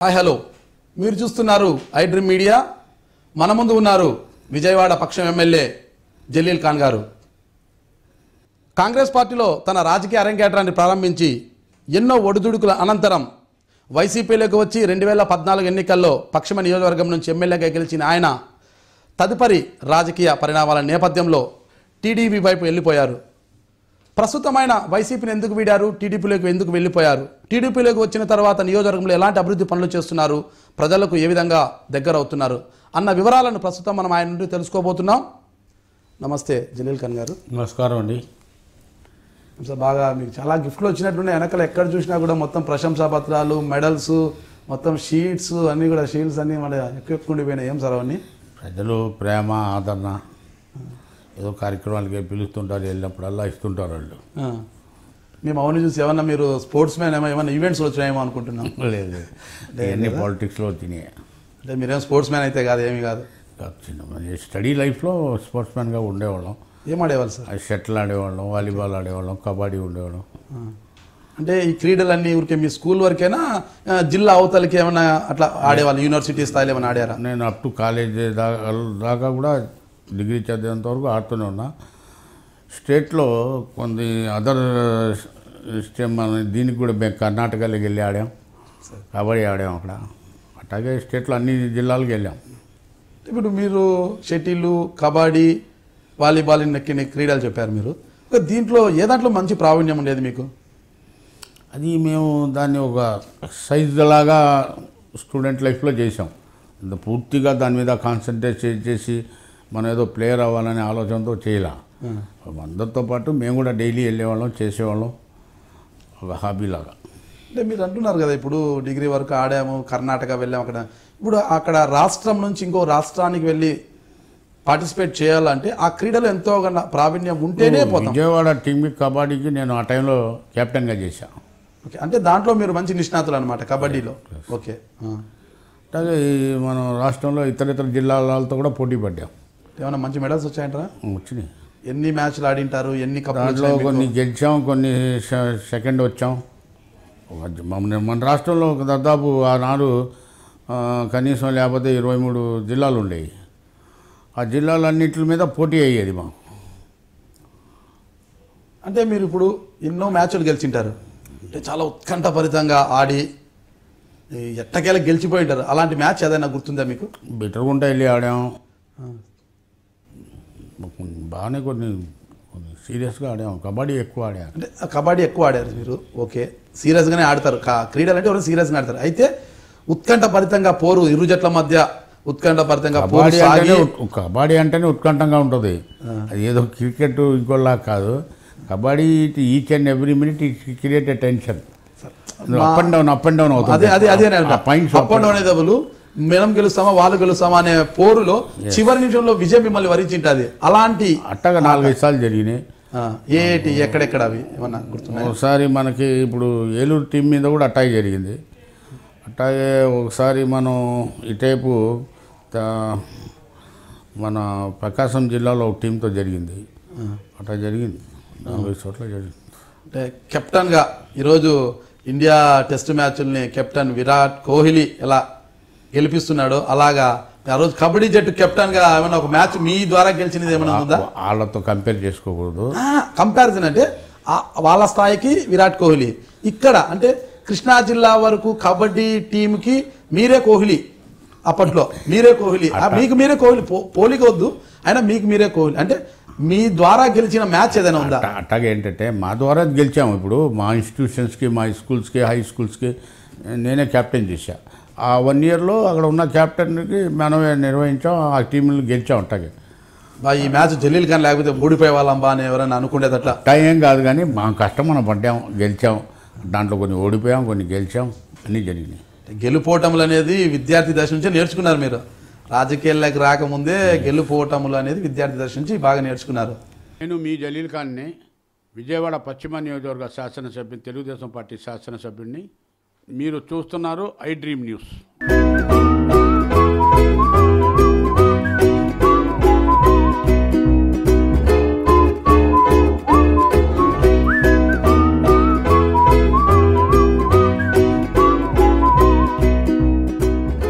Hi hello, మీరు చూస్తున్నారు I dream media. మన ముందు ఉన్నారు విజయవాడ పక్షం ఎమ్మెల్యే జలీల్ ఖాన్ గారు. కాంగ్రెస్ పార్టీలో తన రాజకీయ అరంగేట్రాన్ని ప్రారంభించి ఎన్నో ఒడిదుడుకుల అనంతరం వైసీపీలోకి వచ్చి 2014 ఎన్నికల్లో పశ్చిమ నియోజకవర్గం నుంచి ఎమ్మెల్యేగా గెలిచిన ఆయన తదుపరి రాజకీయ పరిణామాల నేపథ్యంలో టీడీపీ వైపు వెళ్ళిపోయారు. ప్రస్తుతమైన వైసీపీని ఎందుకు వీడారు, టీడీపీలోకి ఎందుకు వెళ్ళిపోయారు, టీడీపీలోకి వచ్చిన తర్వాత నియోజకవర్గంలో ఎలాంటి అభివృద్ధి పనులు చేస్తున్నారు, ప్రజలకు ఏ విధంగా దగ్గర అవుతున్నారు అన్న వివరాలను ప్రస్తుతం మనం ఆయన నుండి తెలుసుకోబోతున్నాం. నమస్తే జలీల్ ఖాన్ గారు. నమస్కారం అండి. బాగా మీకు చాలా గిఫ్ట్లు వచ్చినట్టున్నాయి. వెనకాల ఎక్కడ చూసినా కూడా మొత్తం ప్రశంసా పత్రాలు, మెడల్స్, మొత్తం షీట్స్ అన్నీ కూడా షీల్డ్స్ అన్నీ మన ఎక్కుండిపోయినాయి. ఏం సార్ అవన్నీ? ప్రజలు ప్రేమ ఆదరణ, ఏదో కార్యక్రమాలకి పిలుస్తుంటారు, వెళ్ళినప్పుడల్లా ఇస్తుంటారు వాళ్ళు. మేము అవన్నీ చూసి ఏమన్నా మీరు స్పోర్ట్స్ మ్యాన్ ఏమన్నా ఈవెంట్స్ వచ్చినాయేమో అనుకుంటున్నాం. లేదు, అన్ని పాలిటిక్స్లో వచ్చినాయి. అంటే మీరేం స్పోర్ట్స్ మ్యాన్ అయితే కాదు, ఏమీ కాదు. చిన్న స్టడీ లైఫ్లో స్పోర్ట్స్ మ్యాన్గా ఉండేవాళ్ళం. ఏం ఆడేవాళ్ళు సార్? షటిల్ ఆడేవాళ్ళం, వాలీబాల్ ఆడేవాళ్ళం, కబడ్డీ ఉండేవాళ్ళం. అంటే ఈ క్రీడలన్నీ ఊరికే మీ స్కూల్ వరకేనా, జిల్లా అవతలకి ఏమైనా అట్లా ఆడేవాళ్ళు, యూనివర్సిటీ స్థాయిలో ఏమైనా ఆడారా? నేను అప్ టు కాలేజ్ దాకా కూడా డిగ్రీ చదివేంత వరకు ఆడుతూనే ఉన్నా. స్టేట్లో కొన్ని అదర్ స్టేట్ దీనికి కూడా మేము కర్ణాటకలోకి వెళ్ళి ఆడాం, కబడ్డీ ఆడాం అక్కడ. అట్లాగే స్టేట్లో అన్ని జిల్లాలకు వెళ్ళాం. ఇప్పుడు మీరు షటిల్, కబడ్డీ, వాలీబాల్ నెక్కిన క్రీడలు చెప్పారు మీరు. దీంట్లో ఏ దాంట్లో మంచి ప్రావీణ్యం ఉండేది మీకు? అది మేము దాన్ని ఒక సైజులాగా స్టూడెంట్ లైఫ్లో చేసాం. పూర్తిగా దాని మీద కాన్సన్ట్రేట్ చేసి మనం ఏదో ప్లేయర్ అవ్వాలనే ఆలోచనతో చేయలే. అందరితో పాటు మేము కూడా డైలీ వెళ్ళేవాళ్ళం, చేసేవాళ్ళం, ఒక హాబీలాగా. అంటే మీరు అంటున్నారు కదా, ఇప్పుడు డిగ్రీ వరకు ఆడాము, కర్ణాటక వెళ్ళాము. అక్కడ రాష్ట్రం నుంచి ఇంకో రాష్ట్రానికి వెళ్ళి పార్టిసిపేట్ చేయాలంటే ఆ క్రీడలు ఎంతో ప్రావీణ్యం ఉంటేనే పోతాం. విజయవాడ టీంకి కబడ్డీకి నేను ఆ టైంలో కెప్టెన్గా చేశాను. ఓకే, అంటే దాంట్లో మీరు మంచి నిష్ణాతులు అనమాట కబడ్డీలో. ఓకే, అలాగే మనం రాష్ట్రంలో ఇతర జిల్లాలతో కూడా పోటీ పడ్డాం. ఏమైనా మంచి మెడల్స్ వచ్చాయంటారా? వచ్చినాయి. ఎన్ని మ్యాచ్లు ఆడింటారు, ఎన్ని కప్పులు? కొన్ని గెలిచాం, కొన్ని సెకండ్ వచ్చాం. మన రాష్ట్రంలో దాదాపు ఆనాడు కనీసం లేకపోతే 23 జిల్లాలు ఉండేవి. ఆ జిల్లాలన్నింటి మీద పోటీ అయ్యేది మాకు. అంటే మీరు ఇప్పుడు ఎన్నో మ్యాచ్లు గెలిచింటారు, అంటే చాలా ఉత్కంఠభరితంగా ఆడి ఎట్టకేలా గెలిచిపోయి ఉంటారు. అలాంటి మ్యాచ్ ఏదైనా గుర్తుందా మీకు? బిటర్గుంట వెళ్ళి ఆడాం, బాగానే కొన్ని సీరియస్గా ఆడాం. కబడ్డీ ఎక్కువ ఆడాం. అంటే కబడ్డీ ఎక్కువ ఆడారు మీరు. ఓకే, సీరియస్గానే ఆడతారు. క్రీడలు అంటే ఎవరు సీరియస్గా ఆడతారు. అయితే ఉత్కంఠభరితంగా పోరు, ఇరు జట్ల మధ్య ఉత్కంఠభరితంగా కబడ్డీ అంటేనే ఉత్కంఠంగా ఉంటుంది. అది ఏదో క్రికెట్ ఇంకోలా కాదు. Kabaddi each and every minute it create a tension. Up and down అవుతుంది. మనం గెలుస్తామా వాళ్ళు గెలుస్తామా అనే పోరులో చివరి నిమిషంలో విజయం మిమ్మల్ని వరించింటది. అలాంటి అట్టగా 4-5 సార్లు జరిగినాయి. ఏటి ఎక్కడెక్కడ అవి ఏమన్నా గుర్తున్నాయి? ఒకసారి మనకి ఇప్పుడు ఏలూరు టీం మీద కూడా అట్టాగే జరిగింది. అట్లాగే ఒకసారి మనం ఇటైపు మన ప్రకాశం జిల్లాలో ఒక టీంతో జరిగింది. అట్లా జరిగింది, 4 చోట్ల జరిగింది. అంటే కెప్టెన్గా ఈరోజు ఇండియా టెస్ట్ మ్యాచ్ల్ని కెప్టెన్ విరాట్ కోహ్లీ ఎలా గెలిపిస్తున్నాడు, అలాగా ఆ రోజు కబడ్డీ జట్టు కెప్టెన్గా ఏమైనా ఒక మ్యాచ్ మీ ద్వారా గెలిచినది ఏమైనా ఉందా? వాళ్ళతో కంపేర్ చేసుకోకూడదు. కంపారిజన్ అంటే వాళ్ళ స్థాయికి విరాట్ కోహ్లీ, ఇక్కడ అంటే కృష్ణా జిల్లా వరకు కబడ్డీ టీంకి మీరే కోహ్లీ. అప్పట్లో మీరే కోహ్లీ, మీకు మీరే కోహ్లీ, పోలిక వద్దు, అయినా మీకు మీరే కోహ్లీ. అంటే మీ ద్వారా గెలిచిన మ్యాచ్ ఏదైనా ఉందా? అట్లాగే ఏంటంటే మా ద్వారా గెలిచాము. ఇప్పుడు మా ఇన్స్టిట్యూషన్స్కి, మా స్కూల్స్కి, హై స్కూల్స్కి నేనే క్యాప్టెన్ చేశా. ఆ 1 ఇయర్లో అక్కడ ఉన్న క్యాప్టెన్కి మనమే నిర్వహించాం, ఆ టీంలు గెలిచాం. అట్లాగే ఈ మ్యాచ్ జలీల్ ఖాన్ లేకపోతే ఓడిపోయే వాళ్ళం బా అని ఎవరైనా అనుకునేది అట్లా టైం కాదు, కానీ మా కష్టం మనం పడ్డాం, గెలిచాం. దాంట్లో కొన్ని ఓడిపోయాం, కొన్ని గెలిచాం, అన్నీ జరిగినాయి. గెలుపోవటములు అనేది విద్యార్థి దశ నుంచే నేర్చుకున్నారు మీరు. రాజకీయాల్లోకి రాకముందే గెలుపోవటములు అనేది విద్యార్థి దశ నుంచి బాగా నేర్చుకున్నారు. నేను మీ జలీల్ ఖాన్ని, విజయవాడ పశ్చిమ నియోజకవర్గ శాసనసభ్యుని, తెలుగుదేశం పార్టీ శాసనసభ్యుడిని. మీరు చూస్తున్నారు ఐ డ్రీమ్ న్యూస్.